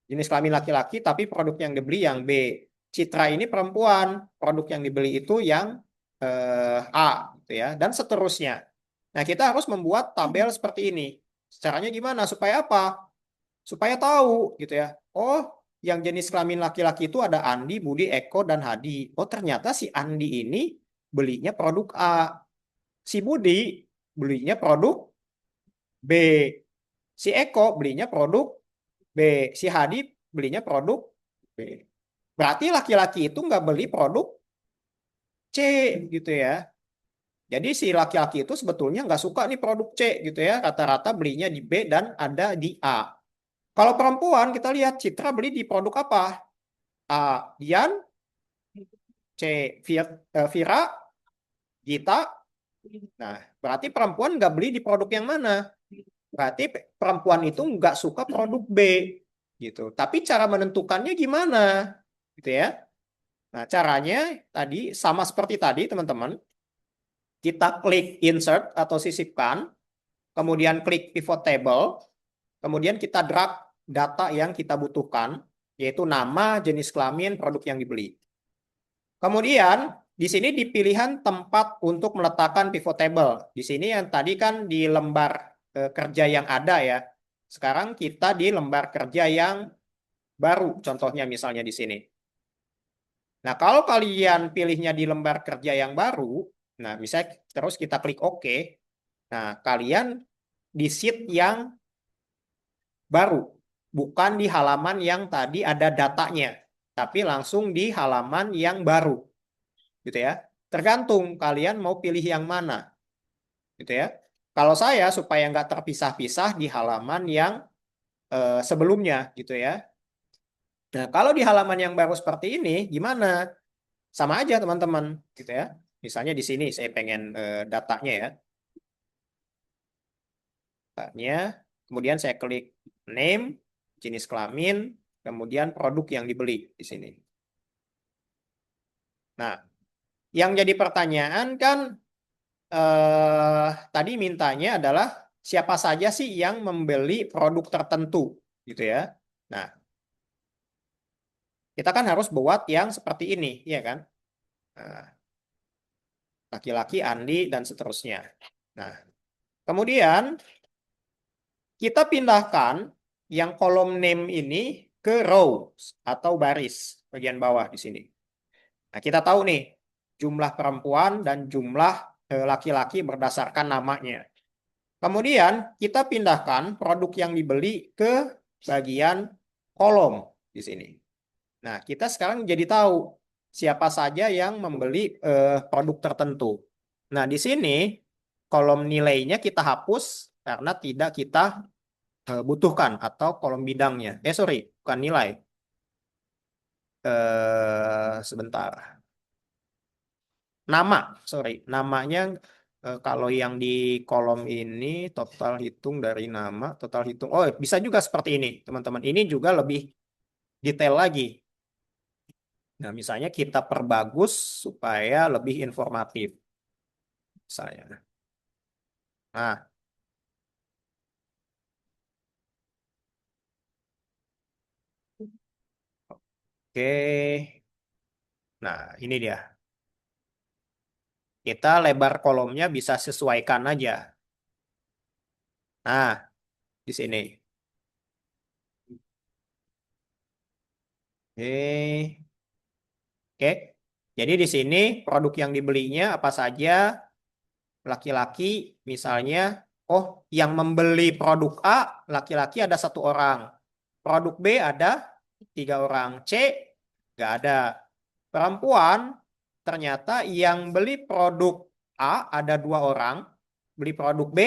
jenis kelamin laki-laki, tapi produk yang dibeli yang B. Citra ini perempuan, produk yang dibeli itu yang A, gitu ya, dan seterusnya. Nah, kita harus membuat tabel seperti ini. Caranya gimana? Supaya apa? Supaya tahu gitu ya. Oh, yang jenis kelamin laki-laki itu ada Andi, Budi, Eko, dan Hadi. Oh, ternyata si Andi ini belinya produk A. Si Budi belinya produk B. Si Eko belinya produk B. Si Hadi belinya produk B. Berarti laki-laki itu nggak beli produk C gitu ya. Jadi si laki-laki itu sebetulnya nggak suka nih produk C gitu ya. Rata-rata belinya di B dan ada di A. Kalau perempuan kita lihat Citra beli di produk apa? A. Dian, C. Vira, Gita. Nah, berarti perempuan nggak beli di produk yang mana? Berarti perempuan itu nggak suka produk B gitu. Tapi cara menentukannya gimana? Gitu ya. Nah, caranya tadi sama seperti tadi, teman-teman. Kita klik insert atau sisipkan, kemudian klik pivot table, kemudian kita drag data yang kita butuhkan, yaitu nama, jenis kelamin, produk yang dibeli. Kemudian di sini di pilihan tempat untuk meletakkan pivot table. Di sini yang tadi kan di lembar kerja yang ada ya. Sekarang kita di lembar kerja yang baru, contohnya misalnya di sini. Nah, kalau kalian pilihnya di lembar kerja yang baru, nah bisa terus kita klik OK. Nah, kalian di sheet yang baru, bukan di halaman yang tadi ada datanya, tapi langsung di halaman yang baru, gitu ya. Tergantung kalian mau pilih yang mana, gitu ya. Kalau saya supaya nggak terpisah-pisah di halaman yang sebelumnya, gitu ya. Nah, kalau di halaman yang baru seperti ini, gimana? Sama aja teman-teman, gitu ya. Misalnya di sini saya pengen datanya ya. Datanya, kemudian saya klik name, jenis kelamin, kemudian produk yang dibeli di sini. Nah, yang jadi pertanyaan kan tadi mintanya adalah siapa saja sih yang membeli produk tertentu gitu ya. Nah, kita kan harus buat yang seperti ini, ya kan? Nah, laki-laki, Andi, dan seterusnya. Nah, kemudian kita pindahkan yang kolom name ini ke row atau baris bagian bawah di sini. Nah, kita tahu nih jumlah perempuan dan jumlah laki-laki berdasarkan namanya. Kemudian kita pindahkan produk yang dibeli ke bagian kolom di sini. Nah, kita sekarang jadi tahu siapa saja yang membeli produk tertentu. Nah, di sini kolom nilainya kita hapus karena tidak kita butuhkan atau kolom bidangnya. Sorry, bukan nilai. Sebentar. Nama, sorry. Namanya kalau yang di kolom ini total hitung dari nama, total hitung. Oh, bisa juga seperti ini, teman-teman. Ini juga lebih detail lagi. Nah, misalnya kita perbagus supaya lebih informatif. Saya. Nah, oke. Nah, ini dia. Kita lebar kolomnya bisa sesuaikan aja. Nah, di sini. Oke. Oke. Jadi di sini produk yang dibelinya apa saja, laki-laki misalnya, oh yang membeli produk A, laki-laki ada 1 orang. Produk B ada 3 orang. C nggak ada. Perempuan ternyata yang beli produk A ada 2 orang. Beli produk B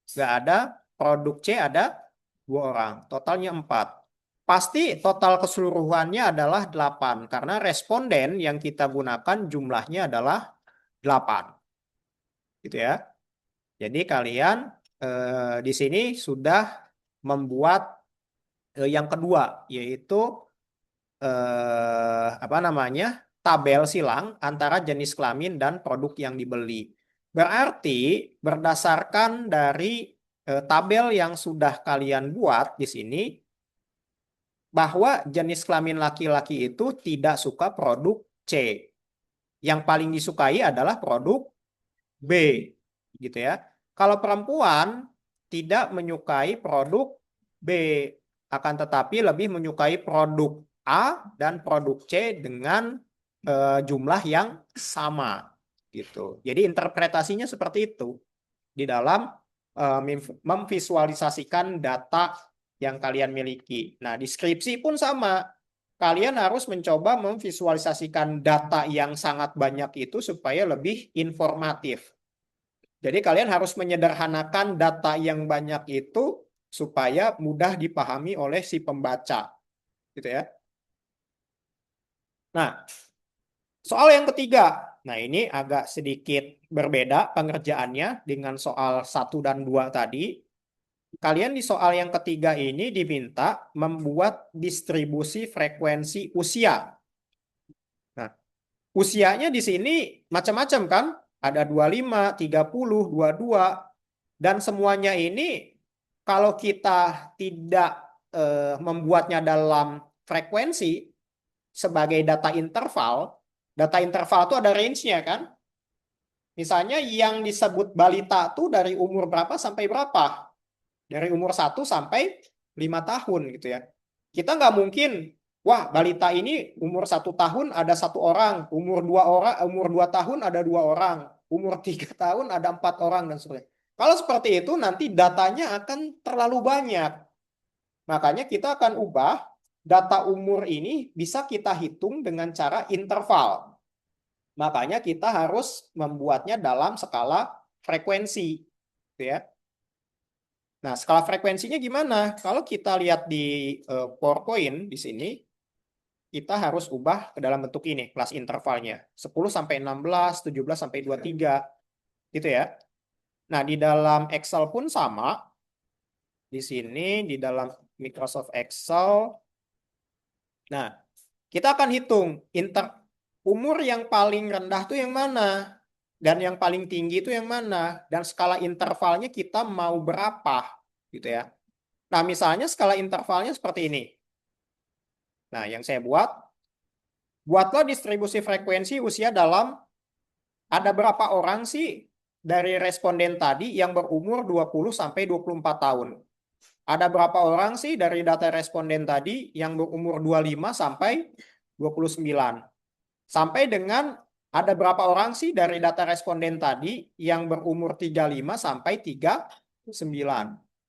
nggak ada. Produk C ada 2 orang. Totalnya 4. Pasti total keseluruhannya adalah 8 karena responden yang kita gunakan jumlahnya adalah 8. Gitu ya. Jadi kalian di sini sudah membuat yang kedua yaitu apa namanya? Tabel silang antara jenis kelamin dan produk yang dibeli. Berarti berdasarkan dari tabel yang sudah kalian buat di sini bahwa jenis kelamin laki-laki itu tidak suka produk C. Yang paling disukai adalah produk B, gitu ya. Kalau perempuan tidak menyukai produk B, akan tetapi lebih menyukai produk A dan produk C dengan jumlah yang sama, gitu. Jadi interpretasinya seperti itu di dalam memvisualisasikan data yang kalian miliki. Nah, deskripsi pun sama. Kalian harus mencoba memvisualisasikan data yang sangat banyak itu supaya lebih informatif. Jadi kalian harus menyederhanakan data yang banyak itu supaya mudah dipahami oleh si pembaca, gitu ya. Nah, soal yang ketiga. Nah, ini agak sedikit berbeda pengerjaannya dengan soal 1 dan 2 tadi. Kalian di soal yang ketiga ini diminta membuat distribusi frekuensi usia. Nah, usianya di sini macam-macam kan? Ada 25, 30, 22. Dan semuanya ini kalau kita tidak membuatnya dalam frekuensi sebagai data interval itu ada range-nya kan? Misalnya yang disebut balita tuh dari umur berapa sampai berapa? Dari umur 1 sampai 5 tahun gitu ya. Kita nggak mungkin, wah balita ini umur 1 tahun ada 1 orang, umur 2 tahun ada 2 orang, umur 3 tahun ada 4 orang dan sebagainya. Kalau seperti itu nanti datanya akan terlalu banyak. Makanya kita akan ubah data umur ini bisa kita hitung dengan cara interval. Makanya kita harus membuatnya dalam skala frekuensi, gitu ya. Nah, skala frekuensinya gimana? Kalau kita lihat di PowerPoint di sini, kita harus ubah ke dalam bentuk ini, kelas intervalnya. 10 sampai 16, 17 sampai 23, gitu ya. Nah, di dalam Excel pun sama. Di sini, di dalam Microsoft Excel. Nah, kita akan hitung umur yang paling rendah tuh yang mana? Dan yang paling tinggi itu yang mana? Dan skala intervalnya kita mau berapa? Gitu ya. Nah, misalnya skala intervalnya seperti ini. Nah, yang saya buatlah distribusi frekuensi usia dalam ada berapa orang sih dari responden tadi yang berumur 20 sampai 24 tahun? Ada berapa orang sih dari data responden tadi yang berumur 25 sampai 29? Sampai dengan ada berapa orang sih dari data responden tadi yang berumur 35 sampai 39?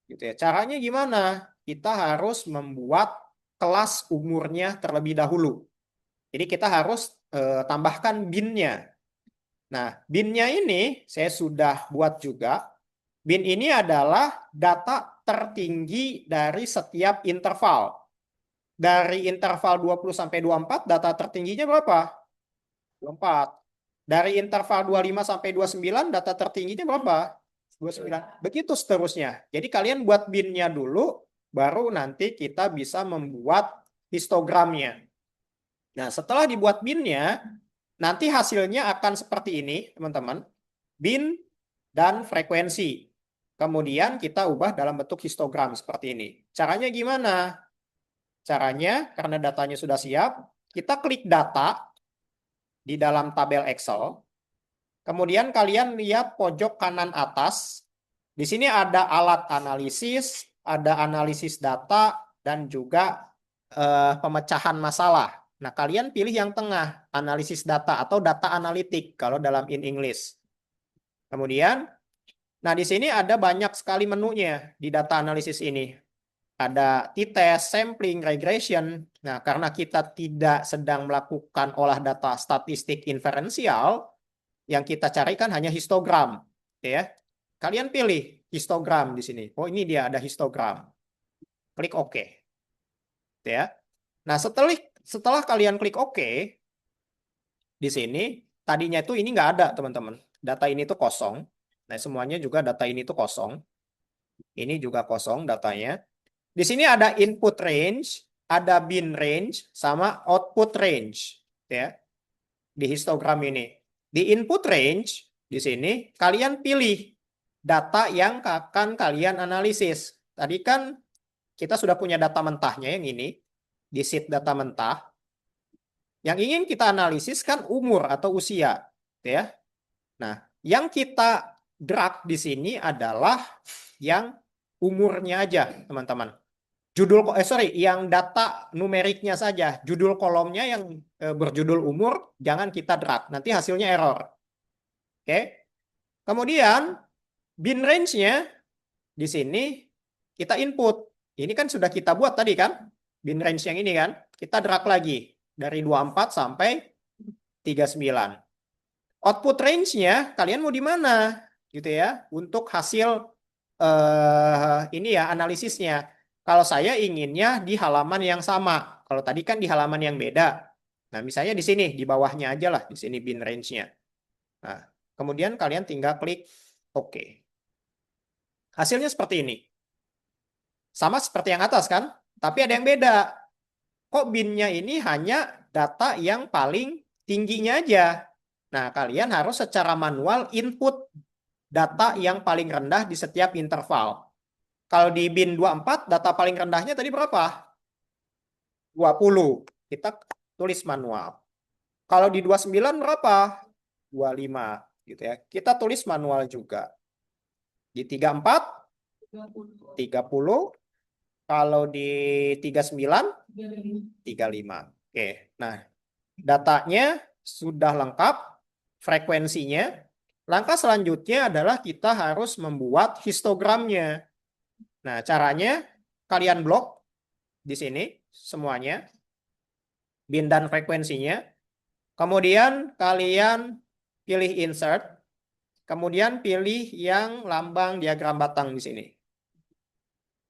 Gitu ya. Caranya gimana? Kita harus membuat kelas umurnya terlebih dahulu. Jadi kita harus tambahkan bin-nya. Nah, bin-nya ini saya sudah buat juga. Bin ini adalah data tertinggi dari setiap interval. Dari interval 20 sampai 24, data tertingginya berapa? 24. Dari interval 25 sampai 29, data tertingginya berapa? 29. Begitu seterusnya. Jadi kalian buat bin-nya dulu, baru nanti kita bisa membuat histogramnya. Nah, setelah dibuat bin-nya, nanti hasilnya akan seperti ini, teman-teman. Bin dan frekuensi. Kemudian kita ubah dalam bentuk histogram seperti ini. Caranya gimana? Caranya, karena datanya sudah siap, kita klik data di dalam tabel Excel. Kemudian kalian lihat pojok kanan atas. Di sini ada alat analisis, ada analisis data, dan juga pemecahan masalah. Nah, kalian pilih yang tengah, analisis data atau data analitik kalau dalam in English. Kemudian, nah di sini ada banyak sekali menunya di data analisis ini. Ada t-test, sampling, regression. Nah, karena kita tidak sedang melakukan olah data statistik inferensial, yang kita carikan hanya histogram, ya. Kalian pilih histogram di sini. Oh, ini dia ada histogram. Klik OK, ya. Nah, setelah kalian klik OK, di sini tadinya itu ini nggak ada, teman-teman. Data ini tuh kosong. Nah, semuanya juga data ini tuh kosong. Ini juga kosong datanya. Di sini ada input range, ada bin range, sama output range, ya. Di histogram ini. Di input range, di sini kalian pilih data yang akan kalian analisis. Tadi kan kita sudah punya data mentahnya yang ini, di sheet data mentah. Yang ingin kita analisis kan umur atau usia, ya. Nah, yang kita drag di sini adalah yang umurnya aja, teman-teman. Yang data numeriknya saja. Judul kolomnya yang berjudul umur jangan kita drag, nanti hasilnya error. Oke. Kemudian bin range-nya di sini kita input. Ini kan sudah kita buat tadi kan? Bin range yang ini kan? Kita drag lagi dari 24 sampai 39. Output range-nya kalian mau di mana? Gitu ya. Untuk hasil ini ya analisisnya. Kalau saya inginnya di halaman yang sama. Kalau tadi kan di halaman yang beda. Nah, misalnya di sini, di bawahnya aja lah. Di sini bin range-nya. Nah, kemudian kalian tinggal klik OK. Hasilnya seperti ini. Sama seperti yang atas kan? Tapi ada yang beda. Kok bin-nya ini hanya data yang paling tingginya aja. Nah, kalian harus secara manual input data yang paling rendah di setiap interval. Kalau di bin 24, data paling rendahnya tadi berapa? 20. Kita tulis manual. Kalau di 29 berapa? 25. Gitu ya. Kita tulis manual juga. Di 34, 30. Kalau di 39, 35. Oke. Nah, datanya sudah lengkap. Frekuensinya. Langkah selanjutnya adalah kita harus membuat histogramnya. Nah, caranya kalian blok di sini semuanya, bin dan frekuensinya. Kemudian kalian pilih insert, kemudian pilih yang lambang diagram batang di sini.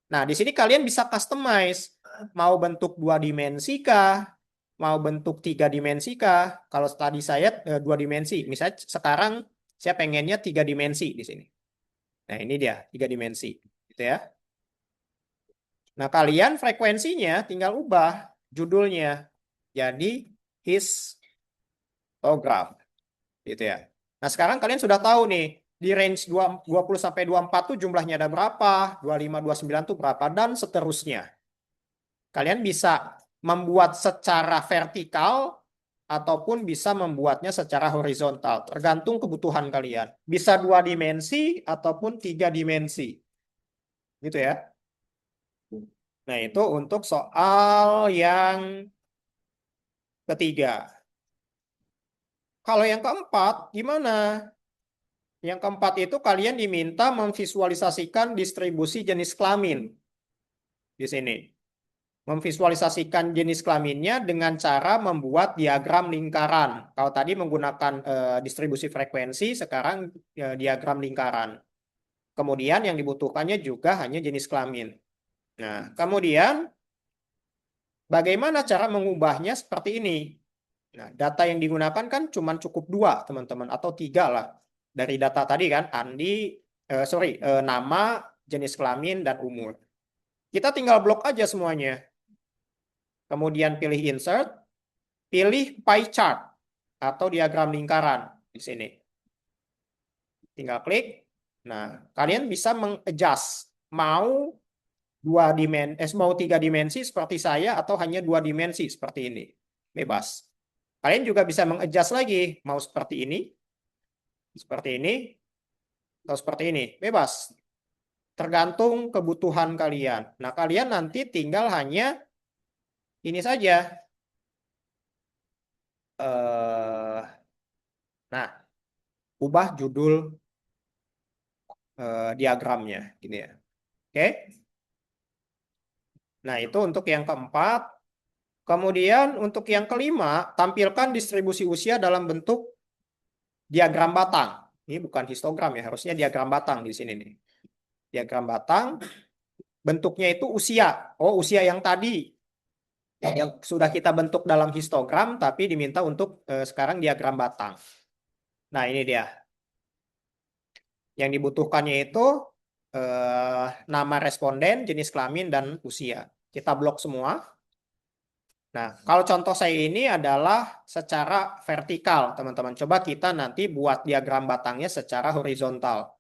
Nah, di sini kalian bisa customize, mau bentuk 2 dimensi kah, mau bentuk 3 dimensi kah. Kalau tadi saya 2 dimensi, misalnya sekarang saya pengennya 3 dimensi di sini. Nah, ini dia 3 dimensi, gitu ya. Nah, kalian frekuensinya tinggal ubah judulnya jadi histogram, gitu ya. Nah, sekarang kalian sudah tahu nih, di range 20 sampai 24 tuh jumlahnya ada berapa, 25, 29 tuh berapa, dan seterusnya. Kalian bisa membuat secara vertikal ataupun bisa membuatnya secara horizontal, tergantung kebutuhan kalian. Bisa 2 dimensi ataupun 3 dimensi. Gitu ya. Nah, itu untuk soal yang ketiga. Kalau yang keempat, gimana? Yang keempat itu kalian diminta memvisualisasikan distribusi jenis kelamin di sini. Memvisualisasikan jenis kelaminnya dengan cara membuat diagram lingkaran. Kalau tadi menggunakan distribusi frekuensi, sekarang diagram lingkaran. Kemudian yang dibutuhkannya juga hanya jenis kelamin. Nah, kemudian bagaimana cara mengubahnya seperti ini? Nah, data yang digunakan kan cuma cukup 2, teman-teman, atau 3 lah. Dari data tadi kan, nama, jenis kelamin, dan umur. Kita tinggal blok aja semuanya. Kemudian pilih insert, pilih pie chart atau diagram lingkaran di sini. Tinggal klik. Nah, kalian bisa mengadjust mau mau 3 dimensi seperti saya atau hanya 2 dimensi seperti ini. Bebas. Kalian juga bisa mengadjust lagi mau seperti ini, atau seperti ini. Bebas. Tergantung kebutuhan kalian. Nah, kalian nanti tinggal hanya ini saja. Nah, ubah judul diagramnya, gitu ya. Oke. Nah, itu untuk yang keempat. Kemudian untuk yang kelima, tampilkan distribusi usia dalam bentuk diagram batang. Ini bukan histogram ya, harusnya diagram batang di sini nih. Diagram batang, bentuknya itu usia. Oh, usia yang tadi. Yang sudah kita bentuk dalam histogram, tapi diminta untuk sekarang diagram batang. Nah, ini dia. Yang dibutuhkannya itu nama responden, jenis kelamin, dan usia. Kita blok semua. Nah, kalau contoh saya ini adalah secara vertikal, teman-teman. Coba kita nanti buat diagram batangnya secara horizontal.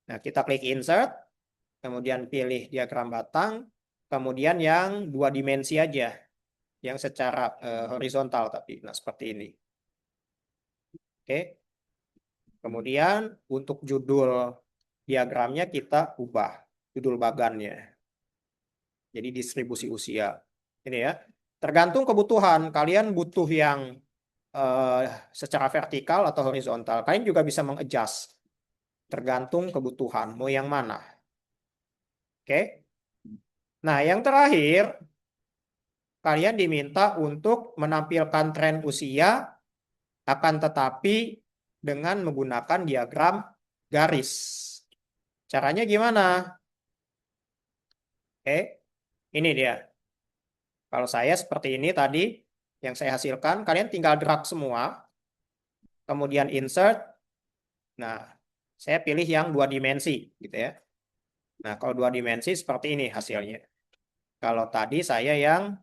Nah, kita klik insert, kemudian pilih diagram batang, kemudian yang 2 dimensi aja, yang secara horizontal tapi. Nah, seperti ini. Oke. Kemudian untuk judul diagramnya kita ubah, judul bagannya. Jadi distribusi usia. Ini ya. Tergantung kebutuhan. Kalian butuh yang secara vertikal atau horizontal. Kalian juga bisa mengadjust. Tergantung kebutuhan. Mau yang mana. Oke. Nah, yang terakhir, kalian diminta untuk menampilkan tren usia, akan tetapi dengan menggunakan diagram garis. Caranya gimana? Oke, ini dia. Kalau saya seperti ini tadi, yang saya hasilkan, kalian tinggal drag semua, kemudian insert. Nah, saya pilih yang 2 dimensi, gitu ya. Nah, kalau 2 dimensi seperti ini hasilnya. Kalau tadi saya yang,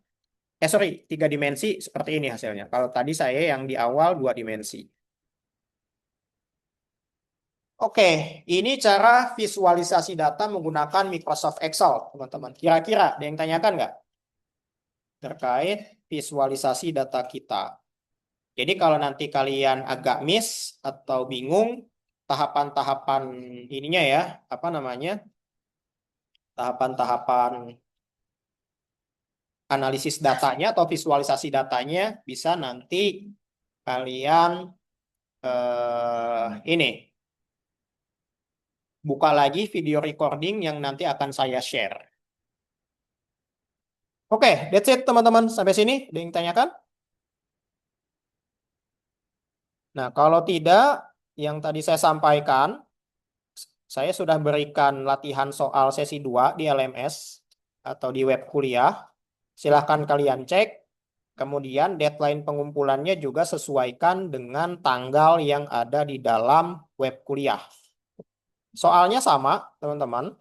3 dimensi seperti ini hasilnya. Kalau tadi saya yang di awal 2 dimensi. Oke, ini cara visualisasi data menggunakan Microsoft Excel, teman-teman. Kira-kira ada yang tanyakan nggak terkait visualisasi data kita? Jadi kalau nanti kalian agak miss atau bingung tahapan-tahapan ininya ya, apa namanya? Tahapan-tahapan analisis datanya atau visualisasi datanya bisa nanti kalian ini buka lagi video recording yang nanti akan saya share. Oke, that's it teman-teman. Sampai sini ada yang tanyakan? Nah, kalau tidak, yang tadi saya sampaikan, saya sudah berikan latihan soal sesi 2 di LMS atau di web kuliah. Silahkan kalian cek. Kemudian deadline pengumpulannya juga sesuaikan dengan tanggal yang ada di dalam web kuliah. Soalnya sama, teman-teman,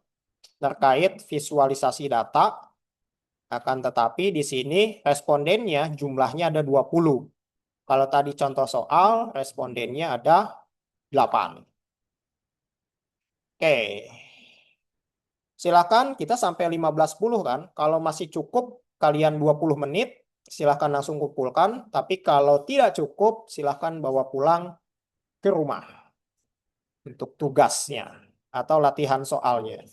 terkait visualisasi data. Akan tetapi di sini respondennya jumlahnya ada 20. Kalau tadi contoh soal, respondennya ada 8. Oke. Silakan kita sampai 15.10 kan. Kalau masih cukup kalian 20 menit, silakan langsung kumpulkan. Tapi kalau tidak cukup, silakan bawa pulang ke rumah untuk tugasnya atau latihan soalnya.